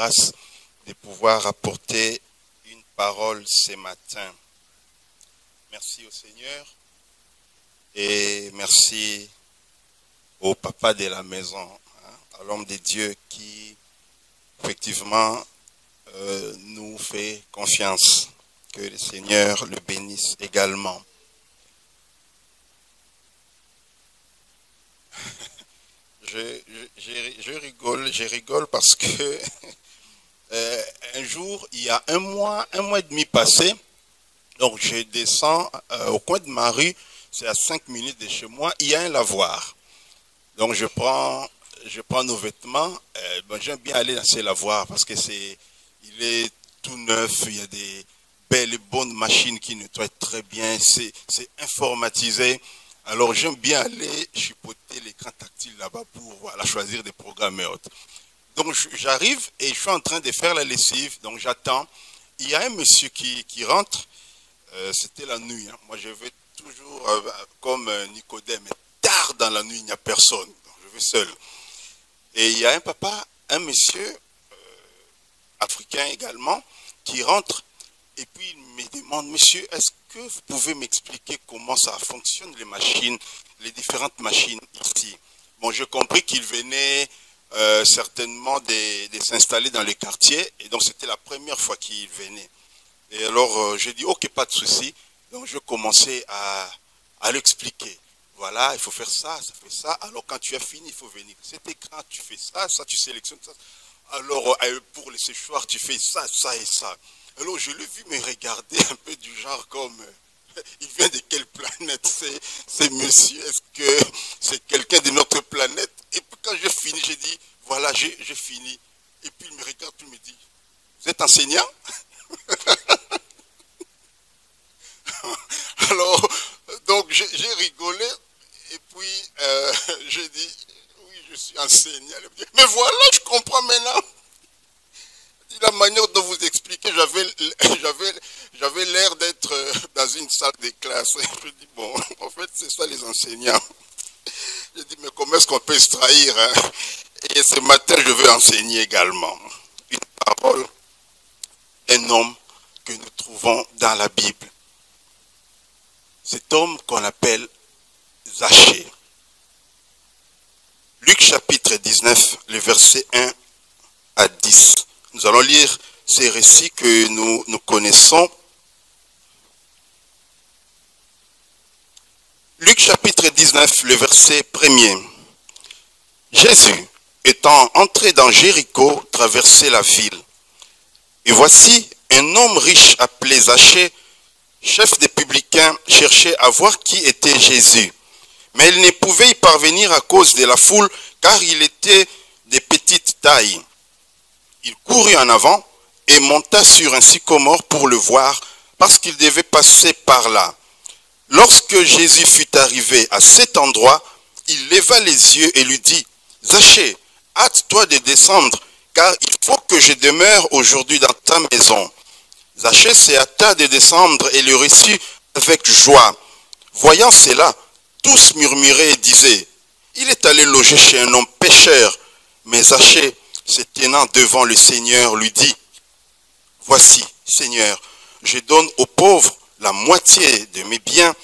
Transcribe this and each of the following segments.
grâce de pouvoir apporter une parole ce matin. Merci au Seigneur et merci au papa de la maison, à l'homme de Dieu qui effectivement nous fait confiance. Que le Seigneur le bénisse également. Je rigole parce que un jour, il y a un mois et demi passé, donc je descends au coin de ma rue, c'est à 5 minutes de chez moi, il y a un lavoir. Donc je prends nos vêtements, j'aime bien aller dans ces lavoirs parce que il est tout neuf, il y a des belles et bonnes machines qui nettoient très bien, c'est informatisé. Alors j'aime bien aller chipoter l'écran tactile là-bas pour choisir des programmes et autres. Donc j'arrive et je suis en train de faire la lessive, donc j'attends. Il y a un monsieur qui rentre, c'était la nuit. Moi je vais toujours comme Nicodème, mais tard dans la nuit il n'y a personne, donc je vais seul. Et il y a un papa, un monsieur africain également, qui rentre et puis il me demande, monsieur, est-ce que vous pouvez m'expliquer comment ça fonctionne les machines, les différentes machines ici? Bon, j'ai compris qu'il venait certainement de s'installer dans le quartier et donc c'était la première fois qu'il venait. Et alors j'ai dit, ok, pas de souci. Donc je commençais à l'expliquer. Voilà, il faut faire ça, ça fait ça. Alors quand tu as fini, il faut venir. Cet écran, tu fais ça, ça tu sélectionnes ça. Alors pour les séchoirs, tu fais ça, ça et ça. Alors je l'ai vu me regarder un peu du genre comme, il vient de quelle planète c'est monsieur? Est-ce que c'est quelqu'un de notre planète? Et puis quand j'ai fini, j'ai dit, voilà, j'ai fini. Et puis il me regarde, puis il me dit, vous êtes enseignant? Alors, donc j'ai rigolé, et puis j'ai dit, oui, je suis enseignant. Mais voilà, je comprends maintenant. La manière dont vous expliquez, j'avais l'air d'être dans une salle de classe. Je dis, bon, en fait, c'est ça les enseignants. Je dis, mais comment est-ce qu'on peut se trahir, hein? Et ce matin, je veux enseigner également une parole, un homme que nous trouvons dans la Bible. Cet homme qu'on appelle Zachée. Luc chapitre 19, le verset 1 à 10. Nous allons lire ces récits que nous connaissons. Luc chapitre 19, le verset 1er. Jésus, étant entré dans Jéricho, traversait la ville. Et voici, un homme riche appelé Zachée, chef des publicains, cherchait à voir qui était Jésus. Mais il ne pouvait y parvenir à cause de la foule, car il était de petite taille. Il courut en avant et monta sur un sycomore pour le voir, parce qu'il devait passer par là. Lorsque Jésus fut arrivé à cet endroit, il leva les yeux et lui dit, « Zachée, hâte-toi de descendre, car il faut que je demeure aujourd'hui dans ta maison. » Zachée se hâta de descendre et le reçut avec joie. Voyant cela, tous murmuraient et disaient, « Il est allé loger chez un homme pécheur. » Mais Zachée, se tenant devant le Seigneur, lui dit, « Voici, Seigneur, je donne aux pauvres la moitié de mes biens,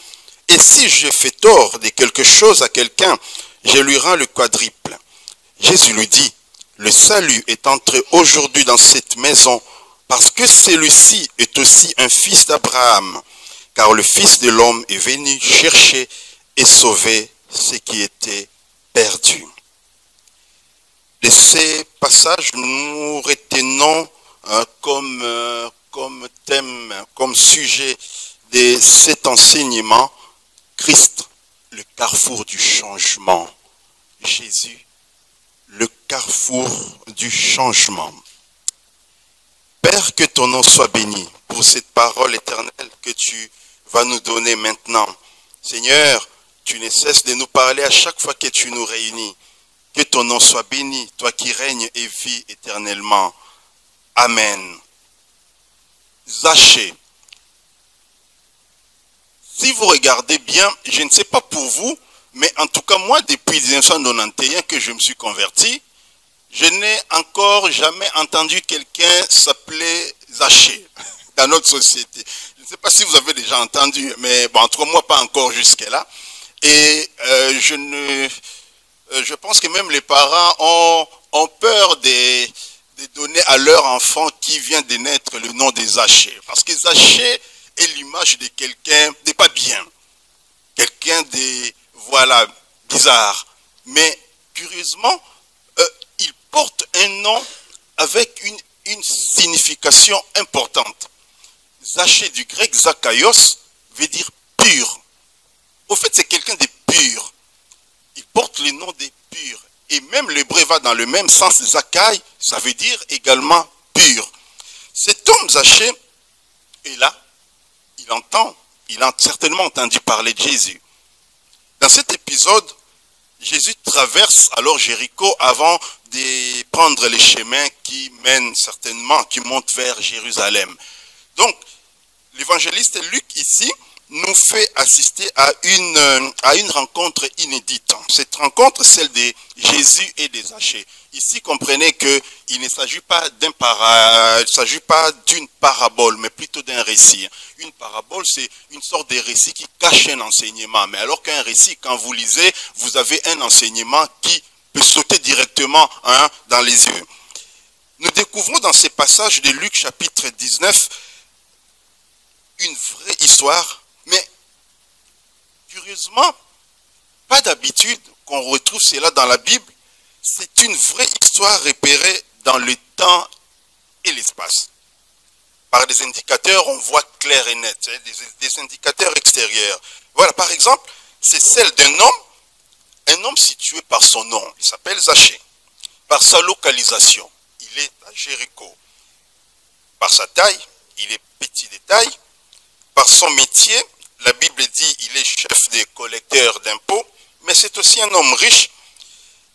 et si je fais tort de quelque chose à quelqu'un, je lui rends le quadruple. » Jésus lui dit, « Le salut est entré aujourd'hui dans cette maison, parce que celui-ci est aussi un fils d'Abraham, car le Fils de l'homme est venu chercher et sauver ce qui était perdu. » De ces passages, nous retenons comme thème, comme sujet de cet enseignement, Christ, le carrefour du changement. Jésus, le carrefour du changement. Père, que ton nom soit béni pour cette parole éternelle que tu vas nous donner maintenant. Seigneur, tu ne cesses de nous parler à chaque fois que tu nous réunis. Que ton nom soit béni, toi qui règnes et vis éternellement. Amen. Zachée. Si vous regardez bien, je ne sais pas pour vous, mais en tout cas moi, depuis 1991 que je me suis converti, Je n'ai encore jamais entendu quelqu'un s'appeler Zachée dans notre société. Je ne sais pas si vous avez déjà entendu, mais bon, entre moi, pas encore jusque-là. Et je pense que même les parents ont peur de donner à leur enfant qui vient de naître le nom de Zachée. Parce que Zachée est l'image de quelqu'un de pas bien. Quelqu'un de, voilà, bizarre. Mais curieusement, il porte un nom avec une signification importante. Zachée du grec Zachaios veut dire pur. Au fait, c'est quelqu'un de pur. Il porte le nom de pur. Et même l'hébreu va dans le même sens. Zachaï, ça veut dire également pur. Cet homme Zachée est là. Il a certainement entendu parler de Jésus. Dans cet épisode, Jésus traverse alors Jéricho avant de prendre les chemins qui mènent certainement, qui montent vers Jérusalem. Donc, l'évangéliste Luc ici nous fait assister à une rencontre inédite. Cette rencontre, celle de Jésus et des Zachée. Ici, comprenez qu'il ne s'agit pas d'une parabole, mais plutôt d'un récit. Une parabole, c'est une sorte de récit qui cache un enseignement. Mais alors qu'un récit, quand vous lisez, vous avez un enseignement qui peut sauter directement dans les yeux. Nous découvrons dans ces passages de Luc chapitre 19 une vraie histoire. Mais, curieusement, pas d'habitude qu'on retrouve cela dans la Bible. C'est une vraie histoire repérée dans le temps et l'espace. Par des indicateurs, on voit clair et net, des indicateurs extérieurs. Voilà, par exemple, c'est celle d'un homme situé par son nom. Il s'appelle Zachée. Par sa localisation, il est à Jéricho. Par sa taille, il est petit de taille. Par son métier, la Bible dit qu'il est chef des collecteurs d'impôts, mais c'est aussi un homme riche.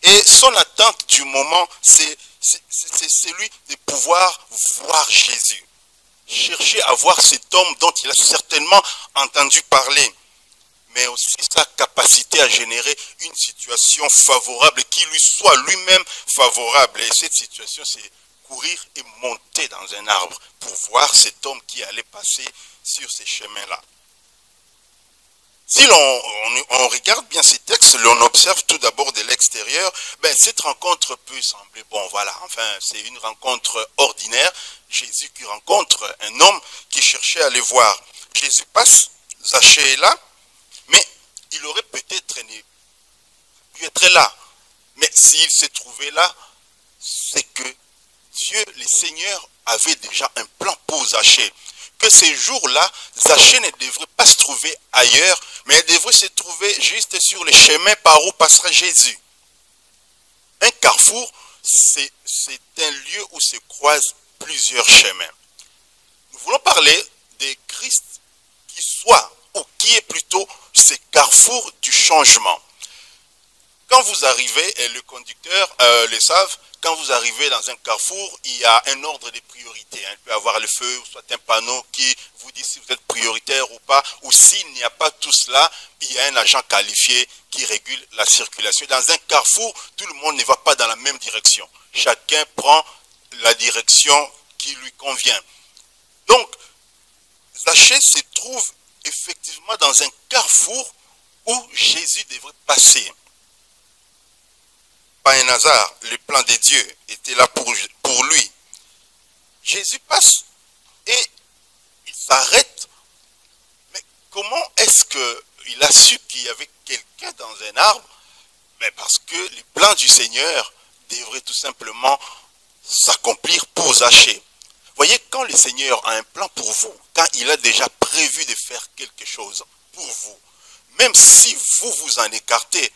Et son attente du moment, c'est celui de pouvoir voir Jésus. Chercher à voir cet homme dont il a certainement entendu parler, mais aussi sa capacité à générer une situation favorable qui lui soit lui-même favorable. Et cette situation, c'est courir et monter dans un arbre pour voir cet homme qui allait passer sur ces chemins-là. Si on regarde bien ces textes, l'on observe tout d'abord de l'extérieur, cette rencontre peut sembler, bon voilà, enfin c'est une rencontre ordinaire. Jésus qui rencontre un homme qui cherchait à les voir. Jésus passe, Zachée est là, mais il aurait peut-être pu être là. Mais s'il s'est trouvé là, c'est que Dieu, le Seigneur, avait déjà un plan pour Zachée. Que ces jours-là, Zachée ne devrait pas se trouver ailleurs, mais elle devrait se trouver juste sur le chemin par où passera Jésus. Un carrefour, c'est un lieu où se croisent plusieurs chemins. Nous voulons parler de Christ qui soit, ou qui est plutôt ce carrefour du changement. Quand vous arrivez, et le conducteur le savent, quand vous arrivez dans un carrefour, il y a un ordre de priorité. Il peut y avoir le feu, ou soit un panneau qui vous dit si vous êtes prioritaire ou pas, ou s'il n'y a pas tout cela, il y a un agent qualifié qui régule la circulation. Dans un carrefour, tout le monde ne va pas dans la même direction. Chacun prend la direction qui lui convient. Donc, Zachée se trouve effectivement dans un carrefour où Jésus devrait passer. Pas un hasard, le plan de Dieu était là pour lui. Jésus passe et il s'arrête. Mais comment est-ce qu'il a su qu'il y avait quelqu'un dans un arbre? Mais parce que le plan du Seigneur devrait tout simplement s'accomplir pour Zachée. Voyez, quand le Seigneur a un plan pour vous, quand il a déjà prévu de faire quelque chose pour vous, même si vous vous en écartez,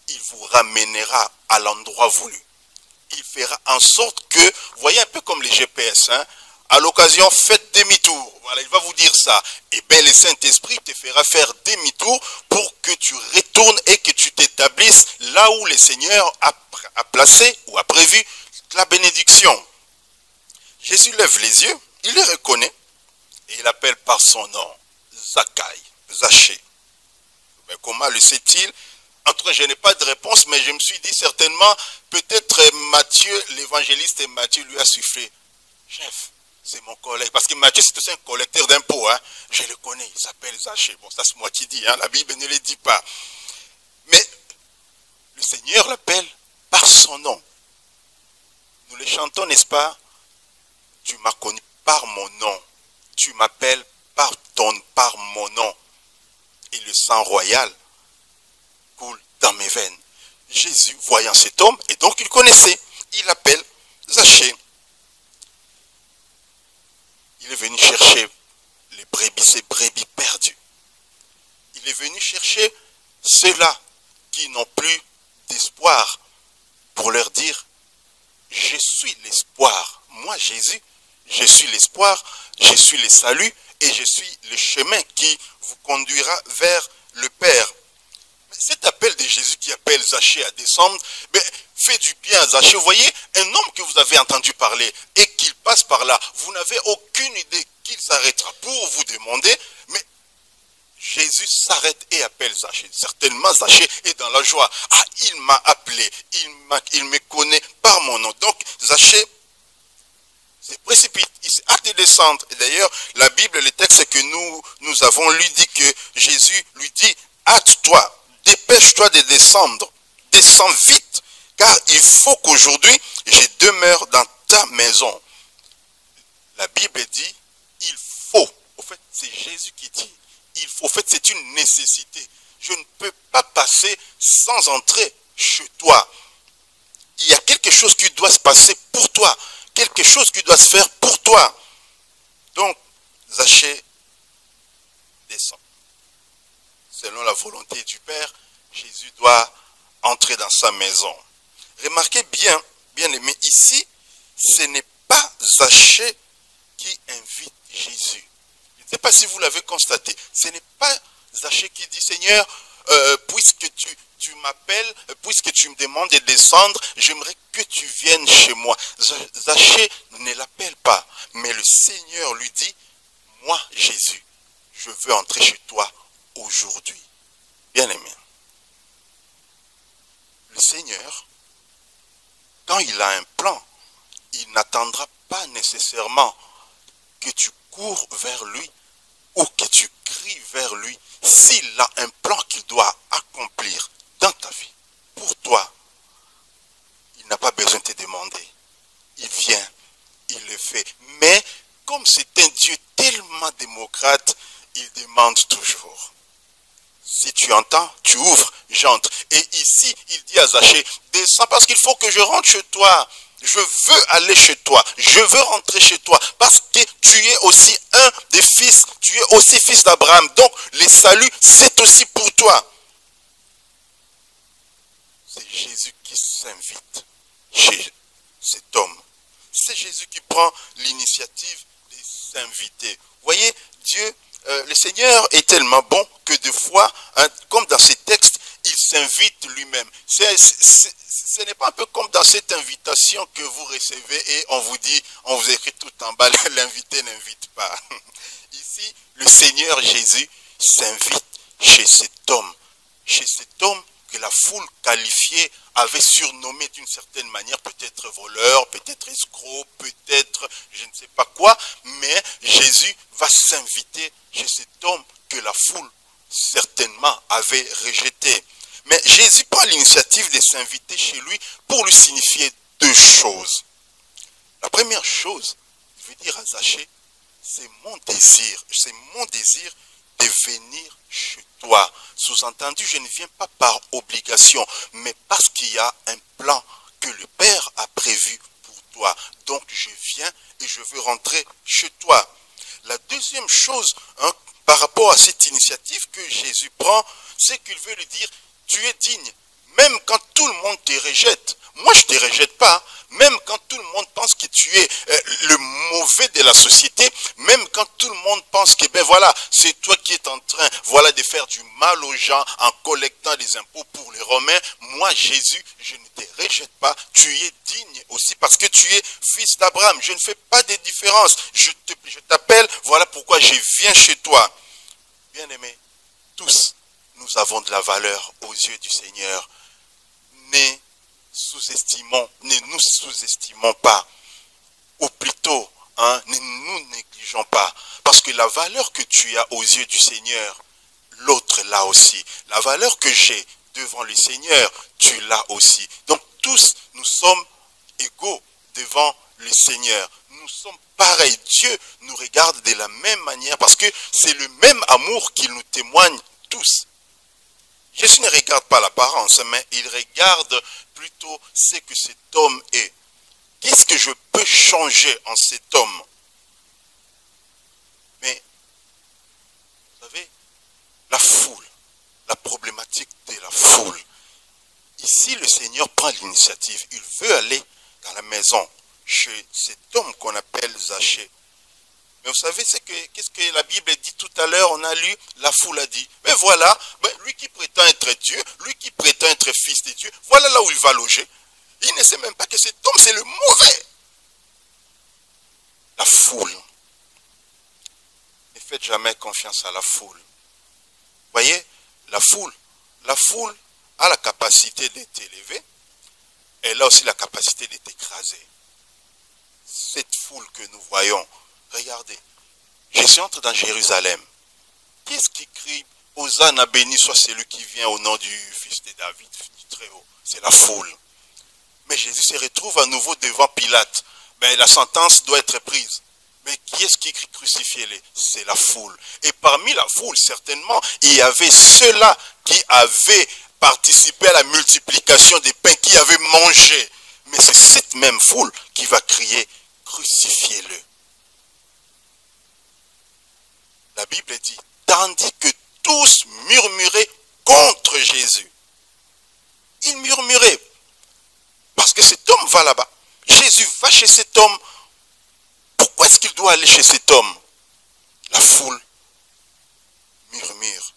il vous ramènera à l'endroit voulu. Il fera en sorte que, voyez un peu comme les GPS, à l'occasion, faites demi-tour. Voilà, il va vous dire ça. Et bien, le Saint-Esprit te fera faire demi-tour pour que tu retournes et que tu t'établisses là où le Seigneur a placé ou a prévu la bénédiction. Jésus lève les yeux, il les reconnaît et il appelle par son nom, Zachée. Mais comment le sait-il? En tout cas, je n'ai pas de réponse, mais je me suis dit certainement, peut-être Matthieu, l'évangéliste et Matthieu lui a soufflé. Chef, c'est mon collègue. Parce que Matthieu, c'est aussi un collecteur d'impôts. Hein. Je le connais, il s'appelle Zachée. Bon, ça c'est moi qui dis, hein. La Bible ne le dit pas. Mais le Seigneur l'appelle par son nom. Nous le chantons, n'est-ce pas? Tu m'as connu par mon nom. Tu m'appelles par mon nom. Et le sang royal coule dans mes veines. Jésus, voyant cet homme, et donc il connaissait, il l'appelle Zachée. Il est venu chercher les brebis, ces brebis perdues. Il est venu chercher ceux-là qui n'ont plus d'espoir pour leur dire, je suis l'espoir. Moi, Jésus, je suis l'espoir, je suis le salut et je suis le chemin qui vous conduira vers le Père. Mais cet appel de Jésus qui appelle Zachée à descendre, fait du bien à Zachée. Vous voyez, un homme que vous avez entendu parler et qu'il passe par là, vous n'avez aucune idée qu'il s'arrêtera pour vous demander, mais Jésus s'arrête et appelle Zachée. Certainement, Zachée est dans la joie. Ah, il m'a appelé, il me connaît par mon nom. Donc, Zachée se précipite, il s'est hâté de descendre. Et d'ailleurs, la Bible, le texte que nous avons lu dit que Jésus lui dit, hâte-toi, dépêche-toi de descendre, descends vite, car il faut qu'aujourd'hui, je demeure dans ta maison. La Bible dit, il faut. Au fait, c'est Jésus qui dit, il faut. En fait, c'est une nécessité. Je ne peux pas passer sans entrer chez toi. Il y a quelque chose qui doit se passer pour toi. Quelque chose qui doit se faire pour toi. Donc, Zachée descend. Selon la volonté du Père, Jésus doit entrer dans sa maison. Remarquez bien, bien aimé, ici, ce n'est pas Zachée qui invite Jésus. Je ne sais pas si vous l'avez constaté. Ce n'est pas Zachée qui dit, Seigneur, puisque tu m'appelles, puisque tu me demandes de descendre, j'aimerais que tu viennes chez moi. Zachée ne l'appelle pas, mais le Seigneur lui dit, moi Jésus, je veux entrer chez toi aujourd'hui. Bien aimé. Le Seigneur, quand il a un plan, il n'attendra pas nécessairement que tu cours vers lui ou que tu cries vers lui s'il a un plan qu'il doit accomplir dans ta vie. Pour toi, il n'a pas besoin de te demander. Il vient, il le fait. Mais comme c'est un Dieu tellement démocrate, il demande toujours. Si tu entends, tu ouvres, j'entre. Et ici, il dit à Zachée, descends parce qu'il faut que je rentre chez toi. Je veux aller chez toi. Je veux rentrer chez toi. Parce que tu es aussi un des fils. Tu es aussi fils d'Abraham. Donc, le salut, c'est aussi pour toi. C'est Jésus qui s'invite chez cet homme. C'est Jésus qui prend l'initiative de s'inviter. Vous voyez, Dieu, le Seigneur est tellement bon que des fois, hein, comme dans ces textes, il s'invite lui-même. Ce n'est pas un peu comme dans cette invitation que vous recevez et on vous dit, on vous écrit tout en bas, l'invité n'invite pas. Ici, le Seigneur Jésus s'invite chez cet homme que la foule qualifiée avait surnommé d'une certaine manière, peut-être voleur, peut-être escroc, peut-être je ne sais pas quoi, mais Jésus va s'inviter chez cet homme que la foule certainement avait rejeté. Mais Jésus prend l'initiative de s'inviter chez lui pour lui signifier deux choses. La première chose, il veut dire à Zachée, c'est mon désir de venir chez toi. Sous-entendu, je ne viens pas par obligation, mais parce qu'il y a un plan que le Père a prévu pour toi. Donc je viens et je veux rentrer chez toi. La deuxième chose, hein, par rapport à cette initiative que Jésus prend, c'est qu'il veut lui dire, tu es digne, même quand tout le monde te rejette. Moi, je ne te rejette pas. Même quand tout le monde pense que tu es le mauvais de la société, même quand tout le monde pense que, ben voilà, c'est toi qui es en train, voilà, de faire du mal aux gens en collectant des impôts pour les Romains. Moi, Jésus, je ne te rejette pas. Tu es digne aussi parce que tu es fils d'Abraham. Je ne fais pas de différence. Je t'appelle, voilà pourquoi je viens chez toi. Bien-aimés, tous, nous avons de la valeur aux yeux du Seigneur. Ne nous sous-estimons pas, ou plutôt, ne nous négligeons pas, parce que la valeur que tu as aux yeux du Seigneur, l'autre l'a aussi. La valeur que j'ai devant le Seigneur, tu l'as aussi. Donc tous, nous sommes égaux devant le Seigneur. Nous sommes pareils. Dieu nous regarde de la même manière parce que c'est le même amour qu'il nous témoigne tous. Jésus ne regarde pas l'apparence, mais il regarde plutôt ce que cet homme est. Qu'est-ce que je peux changer en cet homme? Mais, vous savez, la foule, la problématique de la foule. Ici, le Seigneur prend l'initiative. Il veut aller dans la maison, chez cet homme qu'on appelle Zachée. Mais vous savez, qu'est-ce que la Bible dit tout à l'heure? On a lu, la foule a dit. Mais voilà, lui qui prétend être Dieu, lui qui prétend être fils de Dieu, voilà là où il va loger. Il ne sait même pas que cet homme, c'est le mauvais. La foule. Ne faites jamais confiance à la foule. Vous voyez, la foule a la capacité d'être élevée. Elle a aussi la capacité d'être écrasée. Cette foule que nous voyons, regardez, Jésus entre dans Jérusalem. Qu'est-ce qui crie? Hosanna, béni soit celui qui vient au nom du fils de David, du Très-Haut. C'est la foule. Mais Jésus se retrouve à nouveau devant Pilate. La sentence doit être prise. Mais qui est-ce qui crie crucifiez-les? C'est la foule. Et parmi la foule, certainement, il y avait ceux-là qui avaient participé à la multiplication des pains, qui avaient mangé. Mais c'est cette même foule qui va crier crucifiez-le. La Bible dit, tandis que tous murmuraient contre Jésus. Ils murmuraient, parce que cet homme va là-bas. Jésus va chez cet homme. Pourquoi est-ce qu'il doit aller chez cet homme? La foule murmure.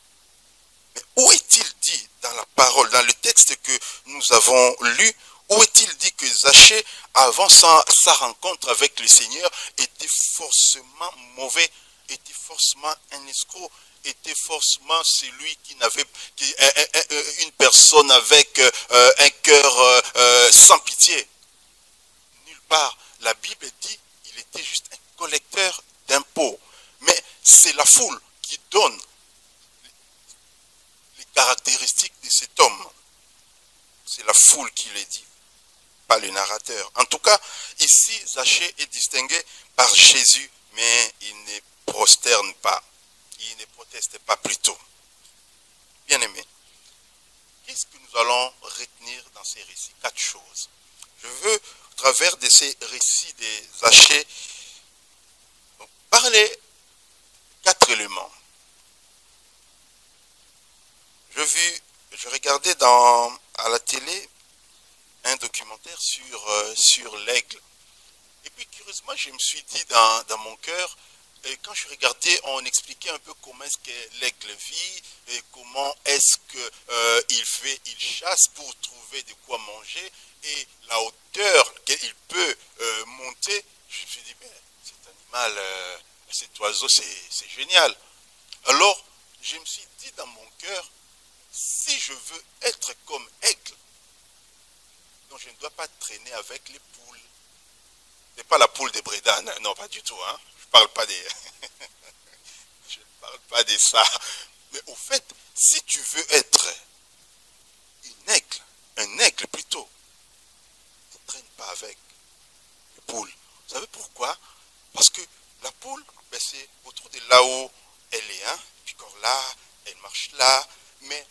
Mais où est-il dit dans la parole, dans le texte que nous avons lu, où est-il dit que Zachée, avant sa rencontre avec le Seigneur, était forcément mauvais, était forcément un escroc, était forcément celui qui n'avait une personne avec un cœur sans pitié? Nulle part. La Bible dit qu'il était juste un collecteur d'impôts. Mais c'est la foule qui donne les caractéristiques de cet homme. C'est la foule qui le dit, pas le narrateur. En tout cas, ici, Zachée est distingué par Jésus, mais il ne prosterne pas. Il ne proteste pas plutôt. Bien aimé, qu'est-ce que nous allons retenir dans ces récits? 4 choses. Je veux, au travers de ces récits des Zachée, parler 4 éléments. Je regardais à la télé un documentaire sur l'aigle. Et puis, curieusement, je me suis dit dans mon cœur, et quand je regardais, on expliquait un peu comment est-ce que l'aigle vit, et comment est-ce qu'il chasse pour trouver de quoi manger, et la hauteur qu'il peut monter. Je me suis dit, cet animal, cet oiseau, c'est génial. Alors, je me suis dit dans mon cœur, si je veux être comme aigle, donc je ne dois pas traîner avec les poules. Ce n'est pas la poule de Breda, non, pas du tout. Hein. Je ne parle pas je ne parle pas de ça. Mais au fait, si tu veux être un aigle plutôt, ne traîne pas avec les poules. Vous savez pourquoi? Parce que la poule, c'est autour de là où elle est. Hein. Puis encore là, elle marche là. Mais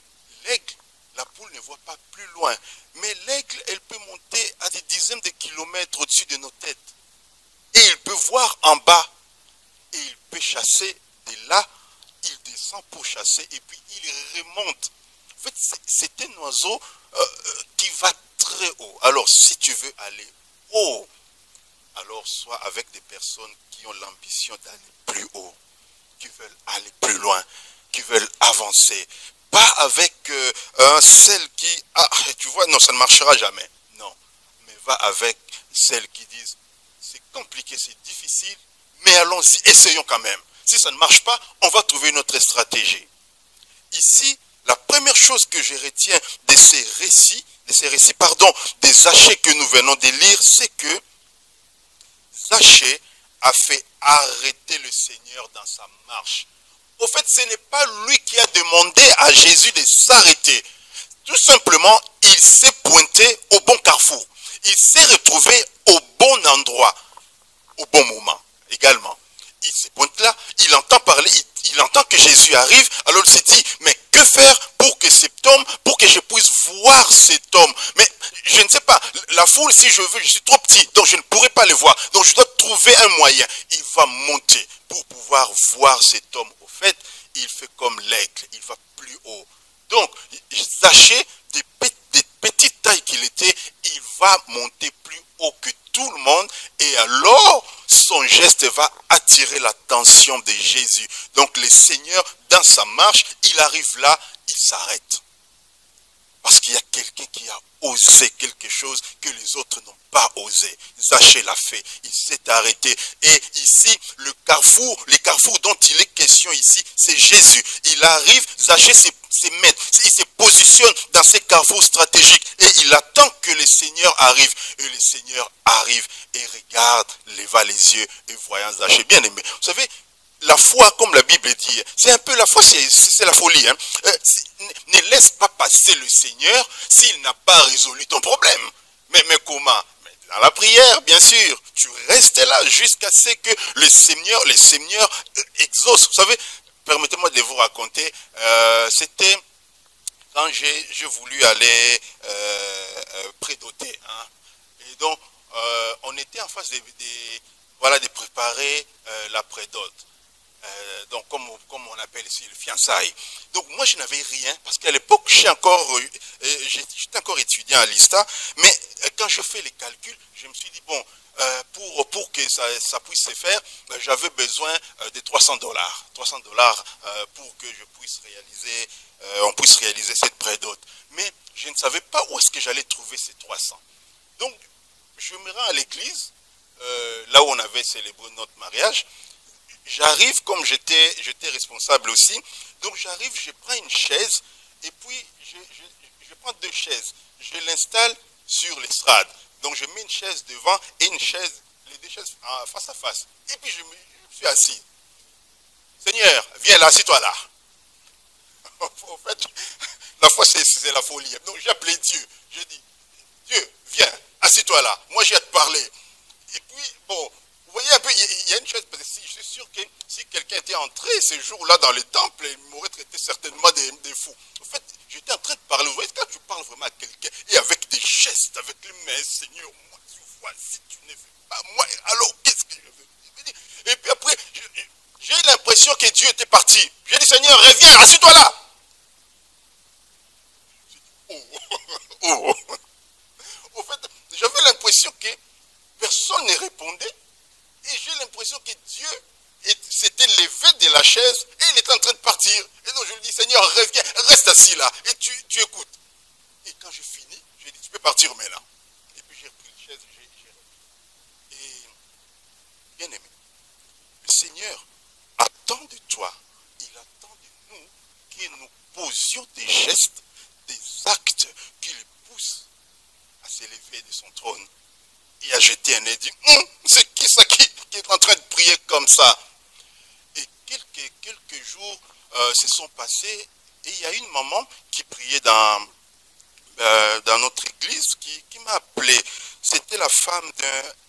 l'aigle, la poule ne voit pas plus loin. Mais l'aigle, elle peut monter à des dizaines de kilomètres au-dessus de nos têtes. Et il peut voir en bas. Et il peut chasser de là. Il descend pour chasser et puis il remonte. En fait, c'est un oiseau qui va très haut. Alors, si tu veux aller haut, alors sois avec des personnes qui ont l'ambition d'aller plus haut, qui veulent aller plus loin, qui veulent avancer. Pas avec celles qui, tu vois, non, ça ne marchera jamais. Non, mais va avec celles qui disent, c'est compliqué, c'est difficile, mais allons-y, essayons quand même. Si ça ne marche pas, on va trouver une autre stratégie. Ici, la première chose que je retiens de ces récits, des Zachée que nous venons de lire, c'est que Zachée a fait arrêter le Seigneur dans sa marche. Au fait, ce n'est pas lui qui a demandé à Jésus de s'arrêter. Tout simplement, il s'est pointé au bon carrefour. Il s'est retrouvé au bon endroit, au bon moment également. Il se pointe là, il entend parler, il entend que Jésus arrive, alors il se dit, mais que faire pour que cet homme, pour que je puisse voir cet homme? Mais je ne sais pas, la foule, si je veux, je suis trop petit, donc je ne pourrai pas le voir. Donc je dois trouver un moyen. Il va monter pour pouvoir voir cet homme. Au fait, il fait comme l'aigle, il va plus haut. Donc, sachez, des petites tailles qu'il était, il va monter plus haut que tout le monde, et alors son geste va attirer l'attention de Jésus. Donc le Seigneur, dans sa marche, il arrive là, il s'arrête. Parce qu'il y a quelqu'un qui a osé quelque chose que les autres n'ont pas osé. Zachée l'a fait, il s'est arrêté. Et ici, les carrefours dont il est question ici, c'est Jésus. Il arrive, Zachée il se positionne dans ces carrefours stratégiques et il attend que le Seigneur arrive. Et le Seigneur arrive et regarde, leva les yeux et voyant Zachée. Bien aimé, vous savez, la foi, comme la Bible dit, c'est un peu la foi, c'est la folie. Hein. Ne laisse pas passer le Seigneur s'il n'a pas résolu ton problème. Mais comment? Mais dans la prière, bien sûr. Tu restes là jusqu'à ce que le Seigneur exauce. Vous savez, permettez-moi de vous raconter, c'était quand j'ai voulu aller prédoter. Hein. Et donc, on était en phase de préparer la prédote. Donc comme on appelle ici le fiançailles. Donc moi je n'avais rien, parce qu'à l'époque j'étais encore étudiant à l'ISTA, mais quand je fais les calculs, je me suis dit bon, pour que ça puisse se faire, j'avais besoin de $300. $300 pour que on puisse réaliser cette prédote. Mais je ne savais pas où est-ce que j'allais trouver ces 300. Donc je me rends à l'église, là où on avait célébré notre mariage. J'arrive, comme j'étais responsable aussi, donc j'arrive, je prends une chaise, et puis je prends 2 chaises. Je l'installe sur l'estrade. Donc je mets une chaise devant et une chaise, les 2 chaises face à face. Et puis je suis assis. Seigneur, viens là, assis-toi là. En fait, la foi c'est la folie. Donc j'ai appelé Dieu. J'ai dit, Dieu, viens, assis-toi là. Moi j'ai à te parler. Et puis, bon, vous voyez un peu, il y a une chose, parce que je suis sûr que si quelqu'un était entré ce jour-là dans le temple, il m'aurait traité certainement des fous. En fait, j'étais en train de parler, vous voyez, quand tu parles vraiment à quelqu'un, et avec des gestes, avec les mains, Seigneur, moi, tu vois, si tu ne fais pas moi, alors qu'est-ce que je veux dire? Et puis après, j'ai eu l'impression que Dieu était parti. J'ai dit, Seigneur, reviens, assis-toi là. Oh. Au fait, j'avais l'impression que personne ne répondait. Et j'ai l'impression que Dieu s'était levé de la chaise et il était en train de partir. Et donc je lui dis, Seigneur, reviens, reste assis là. Et tu écoutes. Et quand j'ai fini, je lui ai dit, tu peux partir maintenant. Et puis j'ai repris la chaise et j'ai repris. Et bien aimé, le Seigneur attend de toi, il attend de nous que nous posions des gestes, des actes qui le poussent à s'élever de son trône. Et a jeté un nez et dit, c'est qui ça qui est en train de prier comme ça? Et quelques jours se sont passés et il y a une maman qui priait dans notre église qui m'a appelé. C'était la femme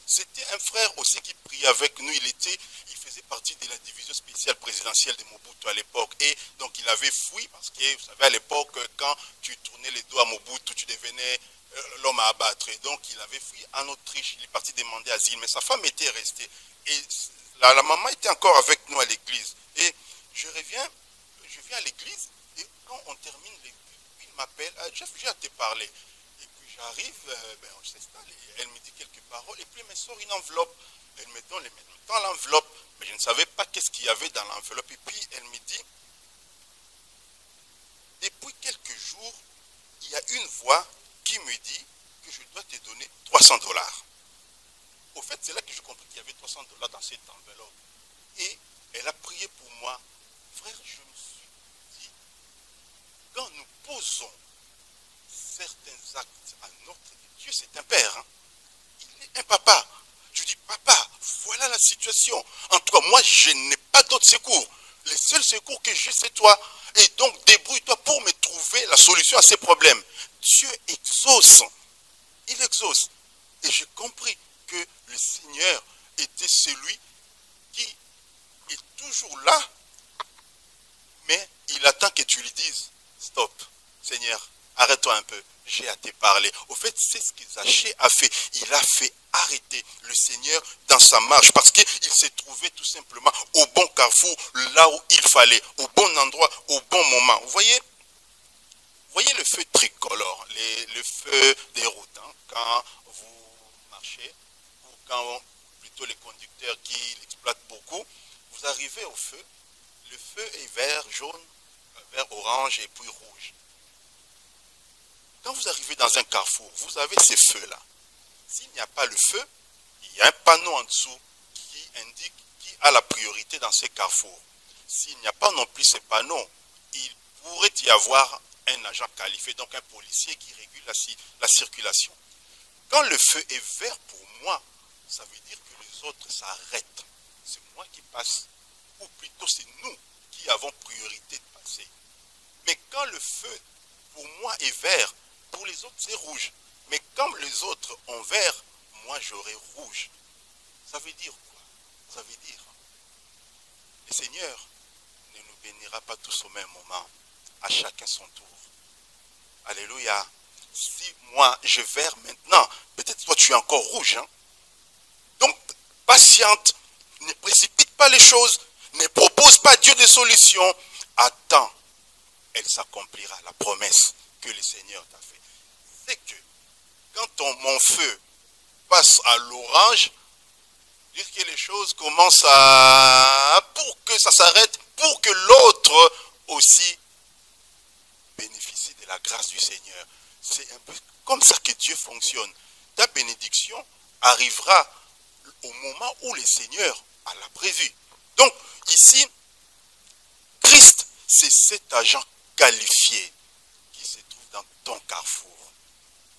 c'était un frère aussi qui priait avec nous. Il faisait partie de la division spéciale présidentielle de Mobutu à l'époque. Et donc il avait fui parce que vous savez à l'époque quand tu tournais les dos à Mobutu, tu devenais l'homme à abattre. Et donc il avait fui en Autriche, il est parti demander asile, mais sa femme était restée. Et la maman était encore avec nous à l'église. Et je viens à l'église, et quand on termine l'église, il m'appelle, Jeff, j'ai à te parler. Et puis j'arrive, on s'installe, et elle me dit quelques paroles, et puis elle me sort une enveloppe. Elle me donne dans l'enveloppe, mais je ne savais pas qu'est-ce qu'il y avait dans l'enveloppe. Et puis elle me dit, depuis quelques jours, il y a une voix qui me dit que je dois te donner $300. Au fait, c'est là que je compris qu'il y avait $300 dans cette enveloppe. Et elle a prié pour moi. Frère, je me suis dit, quand nous posons certains actes à notre Dieu, c'est un père. Hein. Il est un papa. Je dis, papa, voilà la situation. En tout cas, moi, je n'ai pas d'autre secours. Les seuls secours que j'ai, c'est toi. Et donc, débrouille-toi pour me trouver la solution à ces problèmes. Dieu exauce. Il exauce. Et j'ai compris que le Seigneur était celui qui est toujours là, mais il attend que tu lui dises, stop, Seigneur, arrête-toi un peu, j'ai à te parler. Au fait, c'est ce que Zachée a fait. Il a fait arrêter le Seigneur dans sa marche parce qu'il s'est trouvé tout simplement au bon carrefour, là où il fallait, au bon endroit, au bon moment. Vous voyez le feu tricolore, le feu des routes, hein, quand vous marchez, ou quand plutôt les conducteurs qui l'exploitent beaucoup, vous arrivez au feu, le feu est vert, jaune, vert, orange et puis rouge. Quand vous arrivez dans un carrefour, vous avez ces feux-là. S'il n'y a pas le feu, il y a un panneau en dessous qui indique qui a la priorité dans ces carrefours. S'il n'y a pas non plus ces panneaux, il pourrait y avoir un agent qualifié, donc un policier qui régule la circulation. Quand le feu est vert pour moi, ça veut dire que les autres s'arrêtent. C'est moi qui passe, ou plutôt c'est nous qui avons priorité de passer. Mais quand le feu pour moi est vert, pour les autres c'est rouge. Mais quand les autres ont vert, moi j'aurai rouge. Ça veut dire quoi? Ça veut dire, le Seigneur ne nous bénira pas tous au même moment, à chacun son tour. Alléluia. Si moi je vert maintenant, peut-être toi tu es encore rouge. Hein? Donc, patiente, ne précipite pas les choses, ne propose pas à Dieu de solutions. Attends, elle s'accomplira, la promesse que le Seigneur t'a faite. C'est que quand mon feu passe à l'orange, dire que les choses commencent pour que ça s'arrête, pour que l'autre aussi bénéficie de la grâce du Seigneur. C'est un peu comme ça que Dieu fonctionne. Ta bénédiction arrivera au moment où le Seigneur l'a prévu. Donc, ici, Christ, c'est cet agent qualifié qui se trouve dans ton carrefour.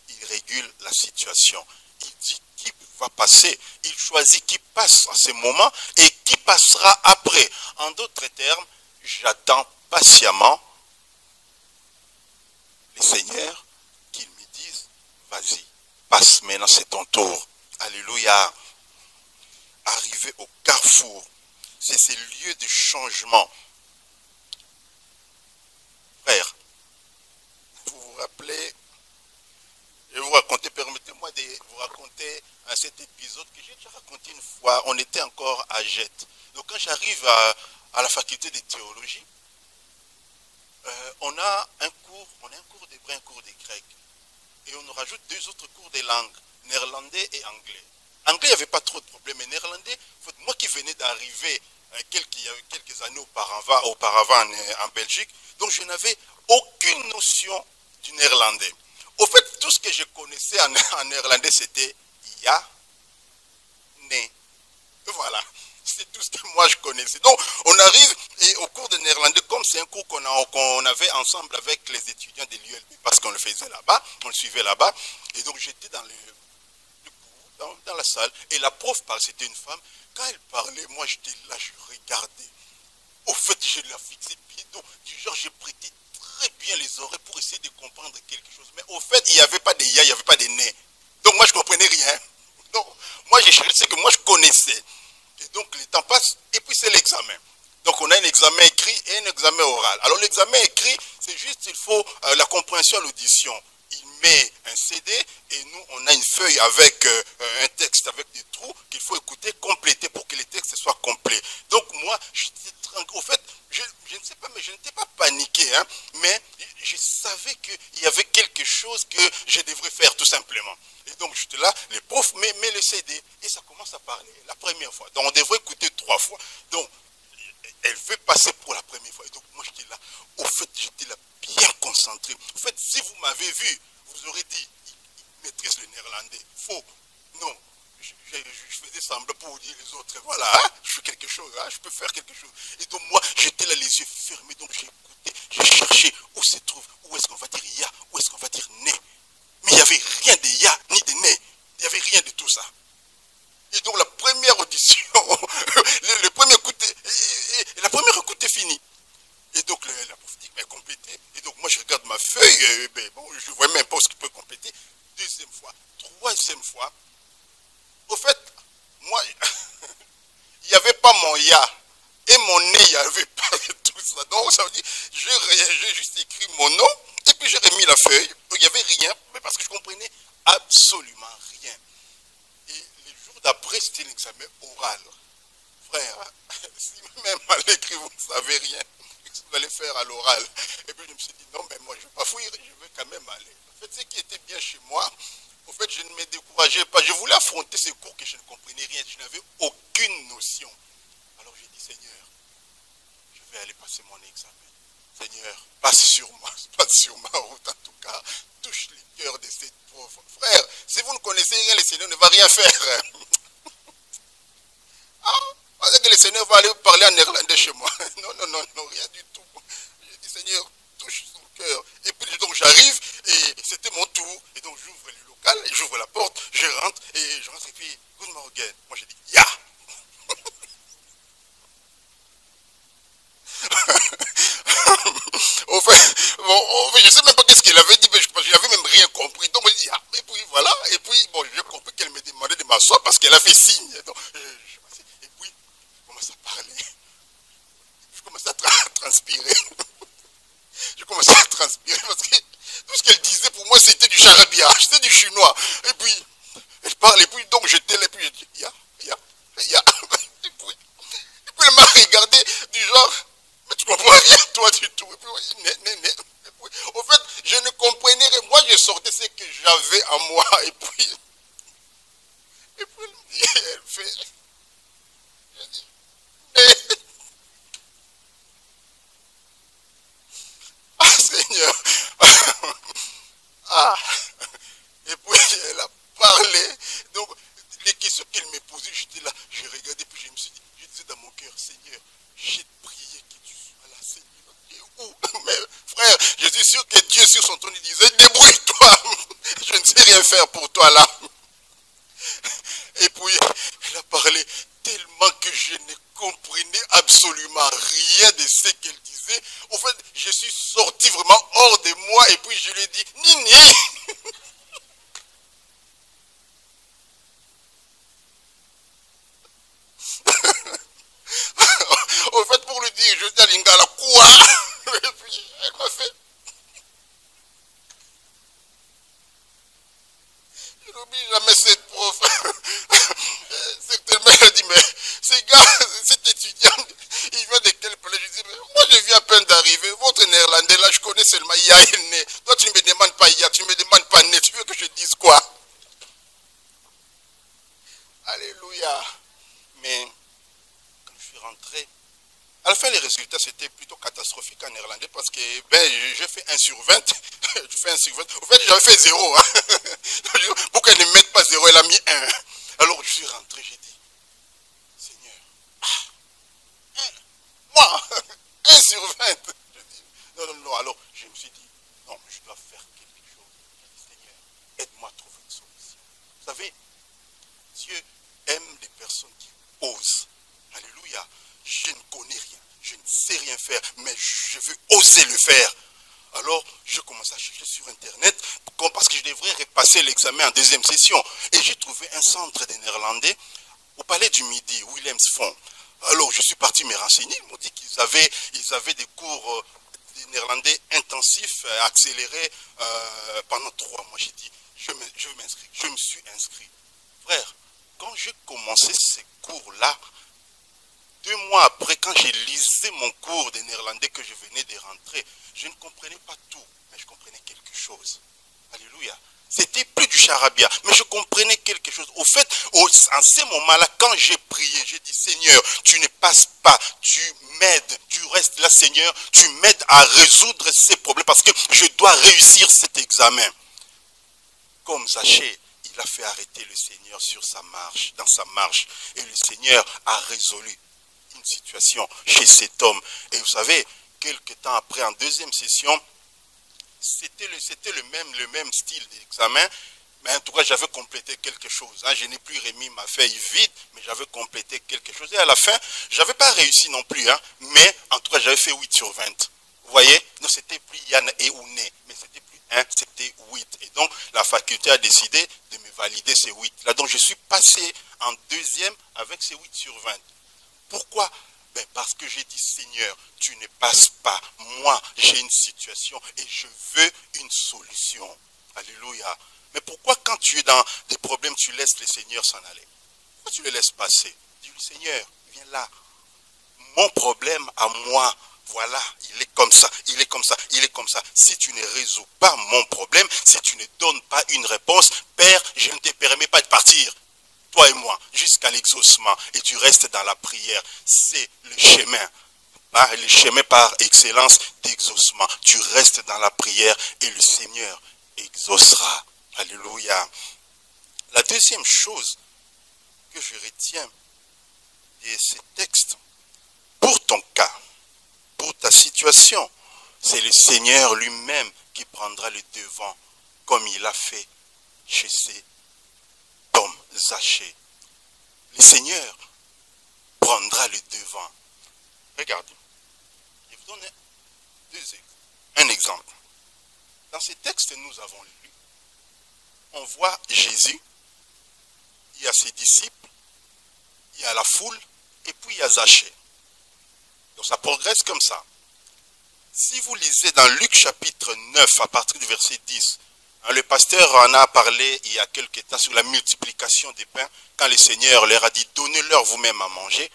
Il régule la situation. Il dit qui va passer. Il choisit qui passe à ce moment et qui passera après. En d'autres termes, j'attends patiemment les seigneurs qu'ils me disent, vas-y, passe maintenant, c'est ton tour. Alléluia. Arriver au carrefour, c'est ces lieux de changement. Frère, vous vous rappelez, je vais vous raconter, permettez-moi de vous raconter cet épisode que j'ai déjà raconté une fois. On était encore à Jette. Donc quand j'arrive à la faculté de théologie, on a un cours d'hébreu, un cours de grec. Et on nous rajoute 2 autres cours de langue, néerlandais et anglais. Anglais, il n'y avait pas trop de problèmes, mais néerlandais, moi qui venais d'arriver quelques années auparavant en Belgique, donc je n'avais aucune notion du néerlandais. Au fait, tout ce que je connaissais en néerlandais, c'était ya, ne. Voilà. C'est tout ce que moi je connaissais. Donc, on arrive et au cours de néerlandais, comme c'est un cours qu'on avait ensemble avec les étudiants de l'ULB, parce qu'on le faisait là-bas, on le suivait là-bas, et donc j'étais dans la salle, et la prof parlait, c'était une femme, quand elle parlait, moi j'étais là, je regardais. Au fait, je la fixais bien, donc du genre j'ai prêté très bien les oreilles pour essayer de comprendre quelque chose, mais au fait, il n'y avait pas de ya, il n'y avait pas de ne. Donc moi je ne comprenais rien. Donc moi j'ai cherché ce que moi je connaissais. Et donc le temps passe, et puis c'est l'examen. Donc on a un examen écrit et un examen oral. Alors l'examen écrit, c'est juste, il faut la compréhension à l'audition. Il met un CD et nous on a une feuille avec un texte avec des trous qu'il faut écouter, compléter pour que les textes soient complets. Donc moi, au fait, je ne sais pas, mais je n'étais pas paniqué, hein, mais je savais qu'il y avait quelque chose que je devrais faire tout simplement. Et donc j'étais là, les profs met le CD et ça commence à parler la première fois. Donc on devrait écouter 3 fois. Donc elle veut passer pour la première fois. Et donc moi j'étais là, au fait j'étais là bien concentré. En fait, si vous m'avez vu, vous aurez dit, il maîtrise le néerlandais. Faux. Non. je faisais semblant pour dire les autres, voilà, hein, je fais quelque chose, hein, je peux faire quelque chose. Et donc moi, j'étais là les yeux fermés, donc j'ai écouté, j'ai cherché où se trouve, où est-ce qu'on va dire ya, où est-ce qu'on va dire né. Mais il n'y avait rien de ya ni de né, il n'y avait rien de tout ça. Et donc la première audition, le premier écoute, la première écoute est finie. Et donc la prof dit, mais compléter. Et donc moi je regarde ma feuille, et bon, je ne vois même pas ce qu'il peut compléter. Deuxième fois, troisième fois. Au fait, moi, il n'y avait pas mon ya. Et mon nez, il n'y avait pas tout ça. Donc ça veut dire, j'ai juste écrit mon nom, et puis j'ai remis la feuille. Il n'y avait rien, mais parce que je comprenais absolument rien. Et les jours d'après, c'était l'examen oral. Frère, si même à l'écrit, vous ne savez rien, vous allez faire à l'oral. Et puis je me suis dit, non, mais moi, je ne vais pas fuir, je vais quand même aller. En fait, ce qui était bien chez moi, au fait, je ne me décourageais pas. Je voulais affronter ces cours que je ne comprenais rien. Je n'avais aucune notion. Alors j'ai dit, Seigneur, je vais aller passer mon examen. Seigneur, passe sur ma route en tout cas. Touche les cœurs de ces pauvres. Frère, si vous ne connaissez rien, le Seigneur ne va rien faire. Ah, parce que le Seigneur va aller parler en néerlandais chez moi. Non, non, non, non, rien du tout. J'ai dit, Seigneur, touche son cœur. Et puis donc j'arrive, et c'était mon tour. Et donc j'ouvre le local, et j'ouvre la porte, je rentre, et puis, good morning. Moi j'ai dit, ya. Au fait, je ne sais même pas qu'est-ce qu'il avait dit, parce que je n'avais même rien compris. Donc, je dis, ah, et puis voilà, et puis, bon, j'ai compris qu'elle me demandait de m'asseoir parce qu'elle a fait signe. Donc, et puis, je commence à parler. Je commence à transpirer. Je commençais à transpirer parce que tout ce qu'elle disait pour moi, c'était du charabia, c'était du chinois. Et puis, elle parle, et puis, donc, j'étais là, et puis, je dis, ya. Et puis, elle m'a regardé du genre, mais tu comprends rien, toi, du tout. Et puis, né. Au fait, je ne comprenais rien. Moi, je sortais ce que j'avais en moi. Et puis elle fait. Je dis, mais. Ah, Seigneur. Ah. Et puis, elle a parlé. Donc, les questions qu'elle me posait, j'étais là. Je regardais, puis je me suis dit, je disais dans mon cœur, Seigneur, j'ai prié que tu sois là, Seigneur. Et où? Mais frère, je suis sûr que Dieu sur son trône, il disait, débrouille-toi. Je ne sais rien faire pour toi là. Et puis, elle a parlé tellement que je ne comprenais absolument rien de ce qu'elle disait. Au fait, je suis sorti vraiment hors de moi et puis je lui ai dit, Nini. Au fait, pour lui dire, je dis à Lingala, quoi? Et puis, elle m'a fait. Je n'oublie jamais cette prof. Certainement, elle dit, mais ces gars, cet étudiant, il vient de quel pays? Je dis, mais moi je viens à peine d'arriver. Votre néerlandais là, je connais seulement ya et né. Toi, tu ne me demandes pas ya, tu ne me demandes pas né. Tu veux que je dise quoi? Alléluia. Mais quand je suis rentré, à la fin, les résultats, c'était plutôt catastrophique en néerlandais parce que j'ai fait 1 sur 20. Je fais 1 sur 20. En fait, j'avais fait 0. Hein. Pour qu'elle ne mette pas 0, elle a mis 1. Alors, je suis rentré, j'ai dit, Seigneur, moi, 1 sur 20. Je dis, non. Alors, je me suis dit, non, je dois faire quelque chose. J'ai dit, Seigneur, aide-moi à trouver une solution. Vous savez, Dieu aime les personnes qui osent. Alléluia. Je ne connais rien, je ne sais rien faire, mais je veux oser le faire. Alors, je commence à chercher sur Internet, parce que je devrais repasser l'examen en deuxième session. Et j'ai trouvé un centre des Néerlandais au Palais du Midi, Willemsfonds. Alors, je suis parti me renseigner. Ils m'ont dit qu'ils avaient des cours de néerlandais intensifs, accélérés, pendant 3 mois. J'ai dit, je vais m'inscrire. Je me suis inscrit. Frère, quand j'ai commencé ces cours-là, 2 mois après, quand j'ai lisé mon cours de néerlandais que je venais de rentrer, je ne comprenais pas tout, mais je comprenais quelque chose. Alléluia. C'était plus du charabia, mais je comprenais quelque chose. Au fait, en ce moment-là, quand j'ai prié, j'ai dit, Seigneur, tu ne passes pas, tu m'aides, tu restes là, Seigneur, tu m'aides à résoudre ces problèmes parce que je dois réussir cet examen. Comme Zachée, il a fait arrêter le Seigneur sur sa marche, dans sa marche. Et le Seigneur a résolu une situation chez cet homme. Et vous savez, quelques temps après, en deuxième session, c'était le même style d'examen. Mais en tout cas, j'avais complété quelque chose. Je n'ai plus remis ma feuille vide, mais j'avais complété quelque chose. Et à la fin, je n'avais pas réussi non plus. Mais en tout cas, j'avais fait 8 sur 20. Vous voyez? Non, c'était plus Yann et Ouné, mais c'était plus 1, c'était 8. Et donc, la faculté a décidé de me valider ces 8. Là, donc, je suis passé en deuxième avec ces 8 sur 20. Pourquoi? Parce que j'ai dit, Seigneur, tu ne passes pas. Moi, j'ai une situation et je veux une solution. Alléluia. Mais pourquoi quand tu es dans des problèmes, tu laisses le Seigneur s'en aller? Pourquoi tu le laisses passer? Dis-lui, Seigneur, viens là. Mon problème à moi, voilà, il est comme ça, il est comme ça, il est comme ça. Si tu ne résous pas mon problème, si tu ne donnes pas une réponse, Père, je ne te permets pas de partir. Toi et moi, jusqu'à l'exaucement. Et tu restes dans la prière. C'est le chemin. Le chemin par excellence d'exaucement. Tu restes dans la prière et le Seigneur exaucera. Alléluia. La deuxième chose que je retiens de ces textes, pour ton cas, pour ta situation, c'est le Seigneur lui-même qui prendra le devant, comme il a fait chez cet homme Zachée. Le Seigneur prendra le devant. Regardez, je vous donne un exemple. Dans ces textes que nous avons lus, on voit Jésus, il y a ses disciples, il y a la foule, et puis il y a Zachée. Donc ça progresse comme ça. Si vous lisez dans Luc chapitre 9, à partir du verset 10, le pasteur en a parlé il y a quelques temps sur la multiplication des pains, quand le Seigneur leur a dit, donnez-leur vous-même à manger,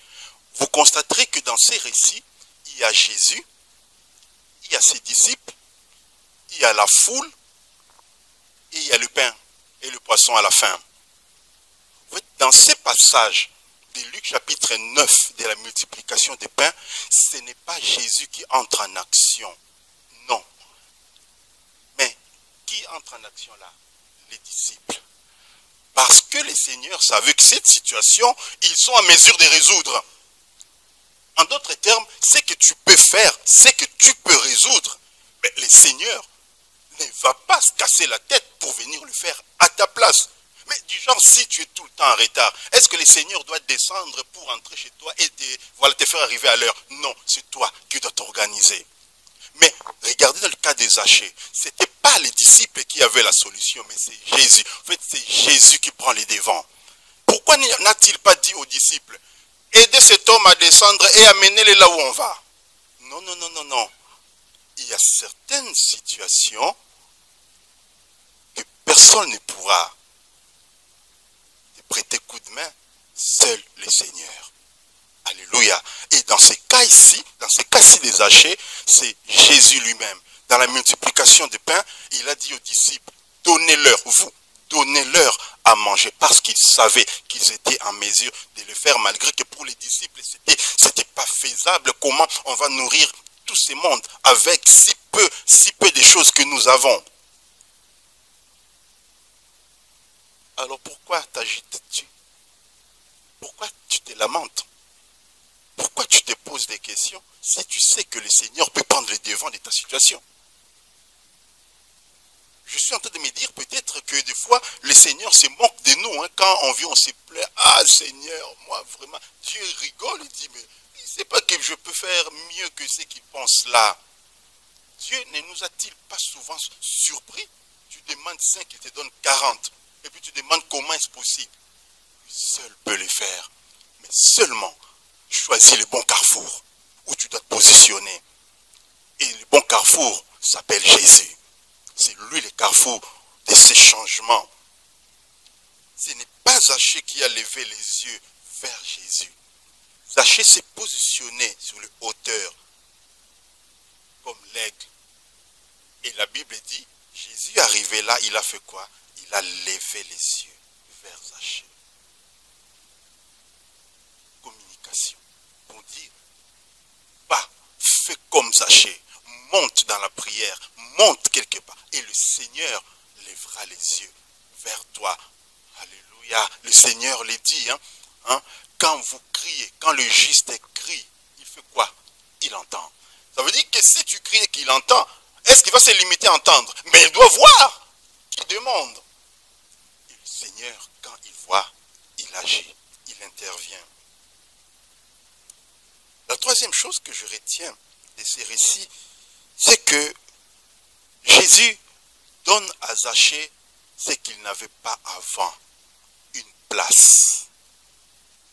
vous constaterez que dans ces récits, il y a Jésus, il y a ses disciples, il y a la foule, et il y a le pain et le poisson à la fin. Dans ces passages de Luc chapitre 9 de la multiplication des pains, ce n'est pas Jésus qui entre en action. Non. Mais qui entre en action là? Les disciples. Parce que les seigneurs savaient que cette situation, ils sont en mesure de résoudre. En d'autres termes, ce que tu peux faire, ce que tu peux résoudre, mais les seigneurs ne va pas se casser la tête pour venir le faire à ta place. Mais du genre, si tu es tout le temps en retard, est-ce que le Seigneur doit descendre pour entrer chez toi et te faire arriver à l'heure? Non, c'est toi qui dois t'organiser. Mais regardez dans le cas des Zachée, ce n'était pas les disciples qui avaient la solution, mais c'est Jésus. En fait, c'est Jésus qui prend les devants. Pourquoi n'a-t-il pas dit aux disciples, aidez cet homme à descendre et amenez-le là où on va? Non, non, non, non, non. Il y a certaines situations que personne ne pourra te prêter coup de main, seul le Seigneur. Alléluia. Et dans ces cas-ci, des Zachée, c'est Jésus lui-même. Dans la multiplication des pains, il a dit aux disciples, donnez-leur, vous, donnez-leur à manger, parce qu'ils savaient qu'ils étaient en mesure de le faire, malgré que pour les disciples, c'était pas faisable. Comment on va nourrir tout ce monde avec si peu de choses que nous avons? Alors pourquoi t'agites-tu? Pourquoi tu te lamentes? Pourquoi tu te poses des questions si tu sais que le Seigneur peut prendre le devant de ta situation? Je suis en train de me dire peut-être que des fois, le Seigneur se moque de nous. Quand on vient, on se plaît. Ah Seigneur, moi vraiment, Dieu rigole, il dit, mais il ne sait pas que je peux faire mieux que ce qu'il pense là. Dieu ne nous a-t-il pas souvent surpris? Tu demandes 5, il te donne 40. Et puis tu demandes comment est-ce possible. Lui seul peut le faire. Mais seulement, choisis le bon carrefour où tu dois te positionner. Et le bon carrefour s'appelle Jésus. C'est lui le carrefour de ces changements. Ce n'est pas Zachée qui a levé les yeux vers Jésus. Zachée s'est positionné sur le hauteur comme l'aigle. Et la Bible dit, Jésus est arrivé là, il a fait quoi? Il a levé les yeux vers Zachée. Communication. Pour dire, bah, fais comme Zachée. Monte dans la prière, monte quelque part. Et le Seigneur lèvera les yeux vers toi Alléluia. Le Seigneur les dit. Quand vous criez, quand le juste crie, il fait quoi? Il entend. Ça veut dire que si tu cries et qu'il entend, est-ce qu'il va se limiter à entendre? Mais il doit voir. Il demande. Et le Seigneur, quand il voit, il agit, il intervient. La troisième chose que je retiens de ces récits, c'est que Jésus donne à Zachée ce qu'il n'avait pas avant, une place.